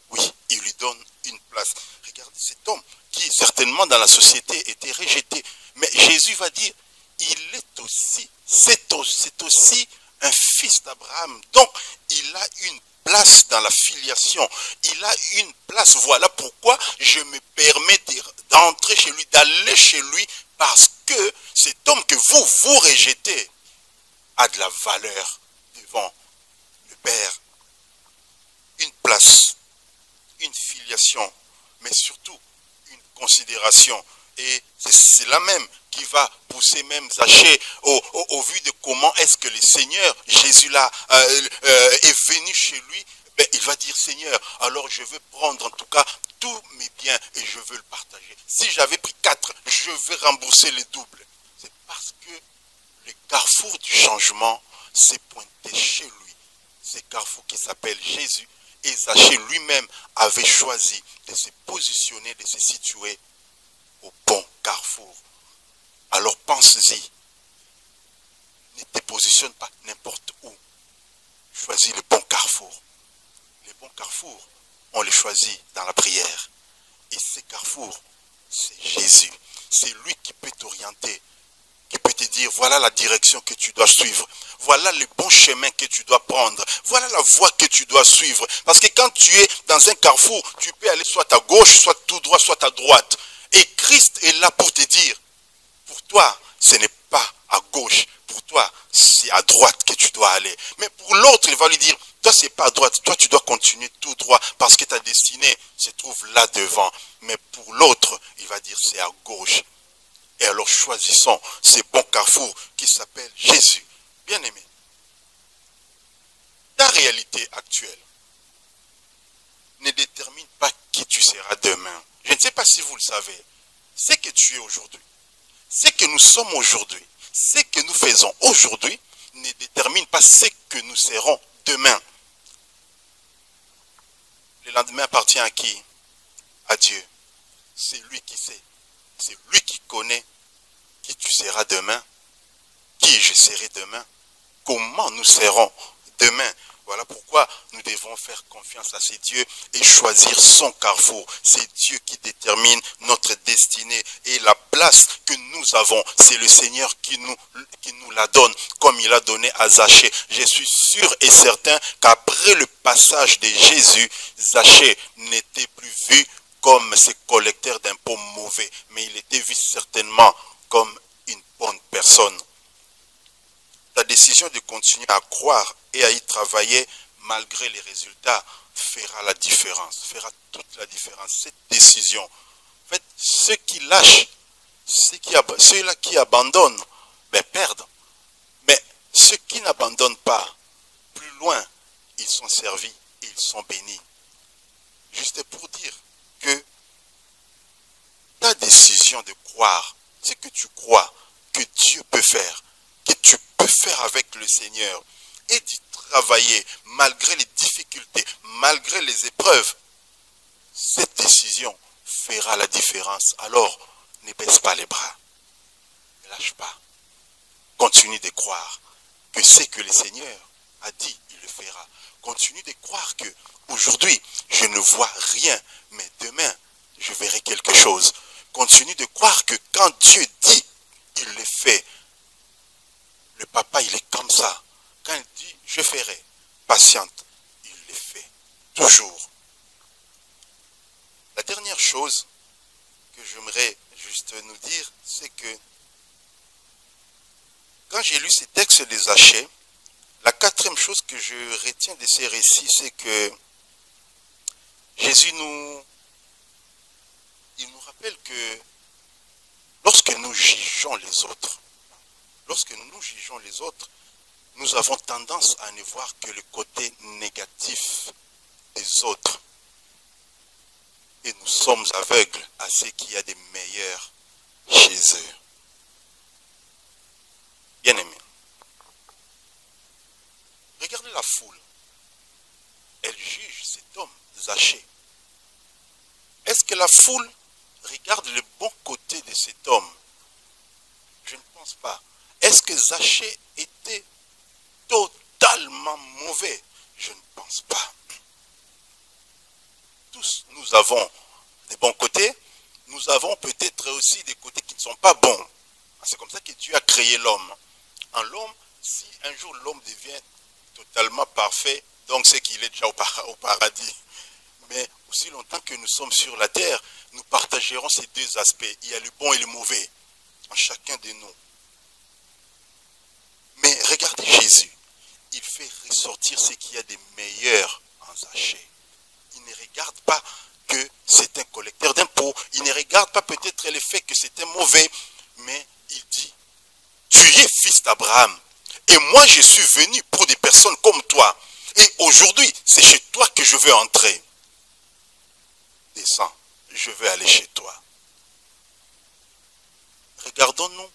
Oui, il lui donne une place. Regardez cet homme qui certainement dans la société était rejeté. Mais Jésus va dire, il est aussi, c'est aussi un fils d'Abraham. Donc, il a une place dans la filiation. Il a une place. Voilà pourquoi je me permets d'entrer chez lui, d'aller chez lui, parce que cet homme que vous rejetez a de la valeur devant le Père. Une place, une filiation, mais surtout une considération. Et c'est cela même qui va pousser même Zachée au vu de comment est-ce que le Seigneur, Jésus là, est venu chez lui. Ben, il va dire, Seigneur, alors je veux prendre en tout cas tous mes biens et je veux le partager. Si j'avais pris 4, je vais rembourser les doubles. C'est parce que le carrefour du changement s'est pointé chez lui. Ce carrefour qui s'appelle Jésus. Et Zachée lui-même avait choisi de se positionner, de se situer au bon carrefour. Alors pense-y. Ne te positionne pas n'importe où. Choisis le bon carrefour. Les bons carrefours, on les choisit dans la prière. Et ces carrefours, c'est Jésus. C'est lui qui peut t'orienter, qui peut te dire, voilà la direction que tu dois suivre. Voilà le bon chemin que tu dois prendre. Voilà la voie que tu dois suivre. Parce que quand tu es dans un carrefour, tu peux aller soit à gauche, soit tout droit, soit à droite. Et Christ est là pour te dire, pour toi, ce n'est pas à gauche. Pour toi, c'est à droite que tu dois aller. Mais pour l'autre, il va lui dire, toi, c'est pas à droite. Toi, tu dois continuer tout droit parce que ta destinée se trouve là devant. Mais pour l'autre, il va dire, c'est à gauche. Et alors, choisissons ce bon carrefour qui s'appelle Jésus. Bien-aimé, ta réalité actuelle ne détermine pas qui tu seras demain. Je ne sais pas si vous le savez. Ce que tu es aujourd'hui, ce que nous sommes aujourd'hui, ce que nous faisons aujourd'hui ne détermine pas ce que nous serons demain. Le lendemain appartient à qui? À Dieu. C'est lui qui sait. C'est lui qui connaît qui tu seras demain, qui je serai demain, comment nous serons demain. Voilà pourquoi nous devons faire confiance à ces dieux et choisir son carrefour. C'est Dieu qui détermine notre destinée et la place que nous avons. C'est le Seigneur qui nous la donne, comme il a donné à Zachée. Je suis sûr et certain qu'après le passage de Jésus, Zachée n'était plus vu comme ce collecteur d'impôts mauvais, mais il était vu certainement comme une bonne personne. Ta décision de continuer à croire et à y travailler malgré les résultats fera la différence, fera toute la différence. Cette décision, en fait, ceux qui lâchent, ceux-là qui abandonnent, ben, perdent. Mais ceux qui n'abandonnent pas, plus loin, ils sont servis et ils sont bénis. Juste pour dire que ta décision de croire, ce que tu crois que Dieu peut faire, que tu peux faire avec le Seigneur, et d'y travailler malgré les difficultés, malgré les épreuves, cette décision fera la différence. Alors, ne baisse pas les bras, ne lâche pas. Continue de croire que ce que le Seigneur a dit, il le fera. Continue de croire que aujourd'hui, je ne vois rien, mais demain, je verrai quelque chose. Continue de croire que quand Dieu dit, il le fait. Le papa, il est comme ça. Quand il dit, je ferai, patiente, il le fait. Toujours. La dernière chose que j'aimerais juste nous dire, c'est que quand j'ai lu ces textes des Zachée, la quatrième chose que je retiens de ces récits, c'est que Jésus il nous rappelle que lorsque nous jugeons les autres, nous avons tendance à ne voir que le côté négatif des autres. Et nous sommes aveugles à ce qu'il y a de meilleurs chez eux. Bien-aimés, regardez la foule. Elle juge cet homme, Zachée. Est-ce que la foule regarde le bon côté de cet homme? Je ne pense pas. Est-ce que Zachée était totalement mauvais? Je ne pense pas. Tous, nous avons des bons côtés. Nous avons peut-être aussi des côtés qui ne sont pas bons. C'est comme ça que Dieu a créé l'homme. En l'homme, si un jour l'homme devient totalement parfait, donc c'est qu'il est déjà au paradis. Mais aussi longtemps que nous sommes sur la terre, nous partagerons ces deux aspects. Il y a le bon et le mauvais en chacun de nous. Mais regardez Jésus. Il fait ressortir ce qu'il y a de meilleur en Zachée. Il ne regarde pas que c'est un collecteur d'impôts. Il ne regarde pas peut-être le fait que c'est un mauvais. Mais il dit, tu es fils d'Abraham. Et moi je suis venu pour des personnes comme toi. Et aujourd'hui, c'est chez toi que je veux entrer. Descends, je veux aller chez toi. Regardons-nous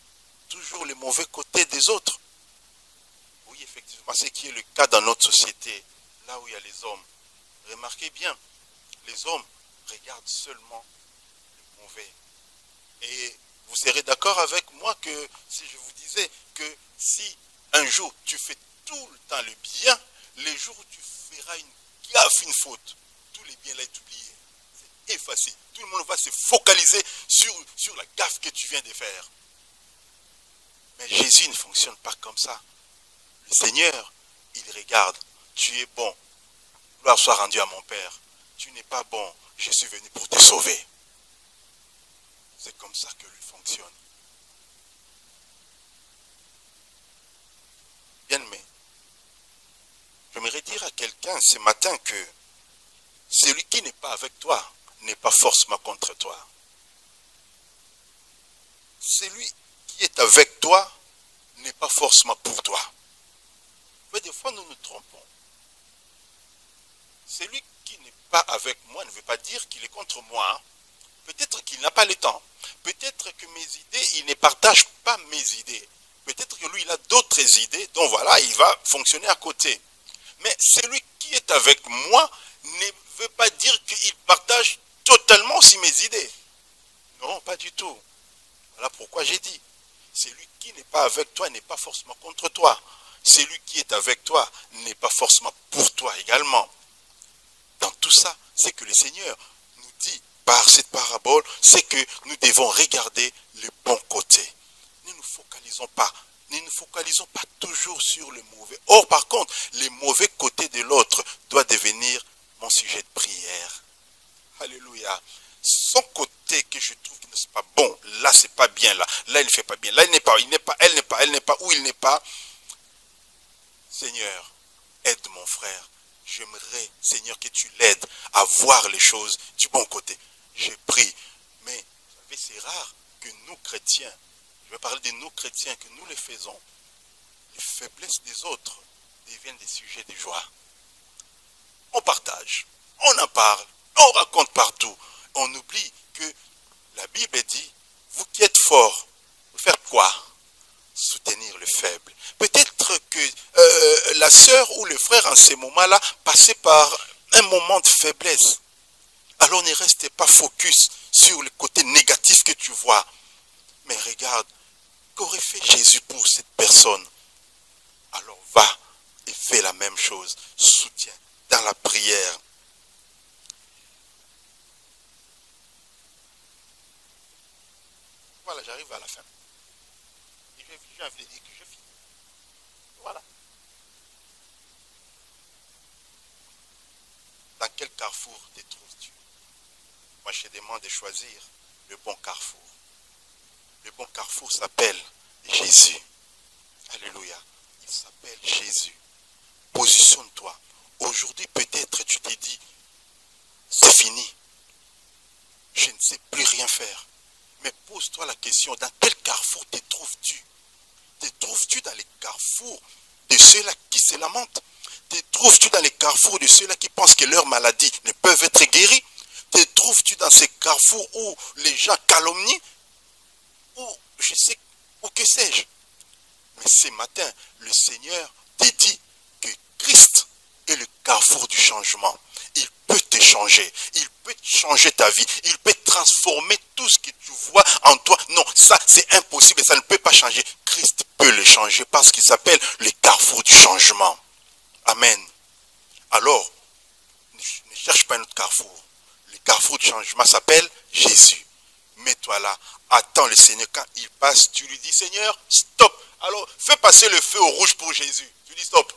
toujours les mauvais côtés des autres. Oui, effectivement, c'est qui est le cas dans notre société, là où il y a les hommes. Remarquez bien, les hommes regardent seulement le mauvais. Et vous serez d'accord avec moi que si je vous disais que si un jour tu fais tout le temps le bien, les jours où tu feras une gaffe, une faute, tous les biens là est oublié. C'est effacé. Tout le monde va se focaliser sur la gaffe que tu viens de faire. Mais Jésus ne fonctionne pas comme ça. Le Seigneur, il regarde, tu es bon, gloire soit rendue à mon Père. Tu n'es pas bon, je suis venu pour te sauver. C'est comme ça que lui fonctionne. Bien-aimé, j'aimerais dire à quelqu'un ce matin que celui qui n'est pas avec toi n'est pas forcément contre toi. Celui qui est avec toi n'est pas forcément pour toi. Mais des fois, nous nous trompons. Celui qui n'est pas avec moi ne veut pas dire qu'il est contre moi. Peut-être qu'il n'a pas le temps. Peut-être que mes idées, il ne partage pas mes idées. Peut-être que lui, il a d'autres idées, donc voilà, il va fonctionner à côté. Mais celui qui est avec moi ne veut pas dire qu'il partage totalement aussi mes idées. Non, pas du tout. Voilà pourquoi j'ai dit. Celui qui n'est pas avec toi n'est pas forcément contre toi. Celui qui est avec toi n'est pas forcément pour toi également. Dans tout ça, c'est que le Seigneur nous dit par cette parabole, c'est que nous devons regarder le bon côté. Ne nous focalisons pas toujours sur le mauvais. Or, par contre, les mauvais côtés de l'autre doivent devenir mon sujet de prière. Alléluia. Son côté que je trouve que c'est pas bon, là c'est pas bien, là il ne fait pas bien, là elle n'est pas, elle n'est pas, où il n'est pas. Seigneur, aide mon frère. J'aimerais, Seigneur, que tu l'aides à voir les choses du bon côté. Je prie. Mais, vous savez, c'est rare que nous, chrétiens, je vais parler de nous, chrétiens, que nous les faisons. Les faiblesses des autres deviennent des sujets de joie. On partage, on en parle, on raconte partout. On oublie que la Bible dit, vous qui êtes forts, vous faites quoi? Soutenir le faible. Peut-être que la sœur ou le frère en ces moments-là passait par un moment de faiblesse. Alors ne restez pas focus sur le côté négatif que tu vois. Mais regarde, qu'aurait fait Jésus pour cette personne? Alors va et fais la même chose. Soutiens dans la prière. Voilà, j'arrive à la fin. J'ai envie de dire que je finis. Voilà. Dans quel carrefour te trouves-tu? Moi, je te demande de choisir le bon carrefour. Le bon carrefour s'appelle Jésus. Alléluia. Il s'appelle Jésus. Positionne-toi. Aujourd'hui, peut-être tu t'es dit, c'est fini. Je ne sais plus rien faire. Mais pose-toi la question, dans quel carrefour te trouves-tu? Te trouves-tu dans les carrefours de ceux-là qui se lamentent? Te trouves-tu dans les carrefours de ceux-là qui pensent que leurs maladies ne peuvent être guéries? Te trouves-tu dans ces carrefours où les gens calomnient? Ou je sais, ou que sais-je? Mais ce matin, le Seigneur te dit que Christ est le carrefour du changement. Il peut te changer, il peut changer ta vie, il peut transformer tout ce que tu vois en toi. Non, ça c'est impossible, ça ne peut pas changer. Christ peut le changer parce qu'il s'appelle le carrefour du changement. Amen. Alors, ne cherche pas un autre carrefour. Le carrefour du changement s'appelle Jésus. Mets-toi là, attends le Seigneur. Quand il passe, tu lui dis, Seigneur, stop. Alors, fais passer le feu au rouge pour Jésus. Tu dis stop.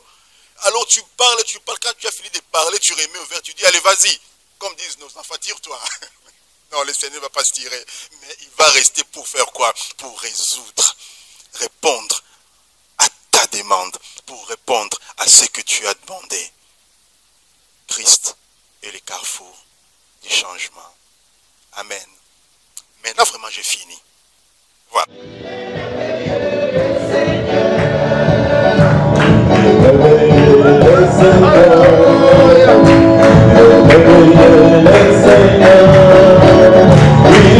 Alors tu parles. Quand tu as fini de parler, tu remets au vert, tu dis, allez, vas-y. Comme disent nos enfants, tire-toi. Non, le Seigneur ne va pas se tirer. Mais il va rester pour faire quoi? Pour résoudre, répondre à ta demande, pour répondre à ce que tu as demandé. Christ est le carrefour du changement. Amen. Maintenant, vraiment, j'ai fini. Voilà.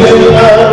Alléluia.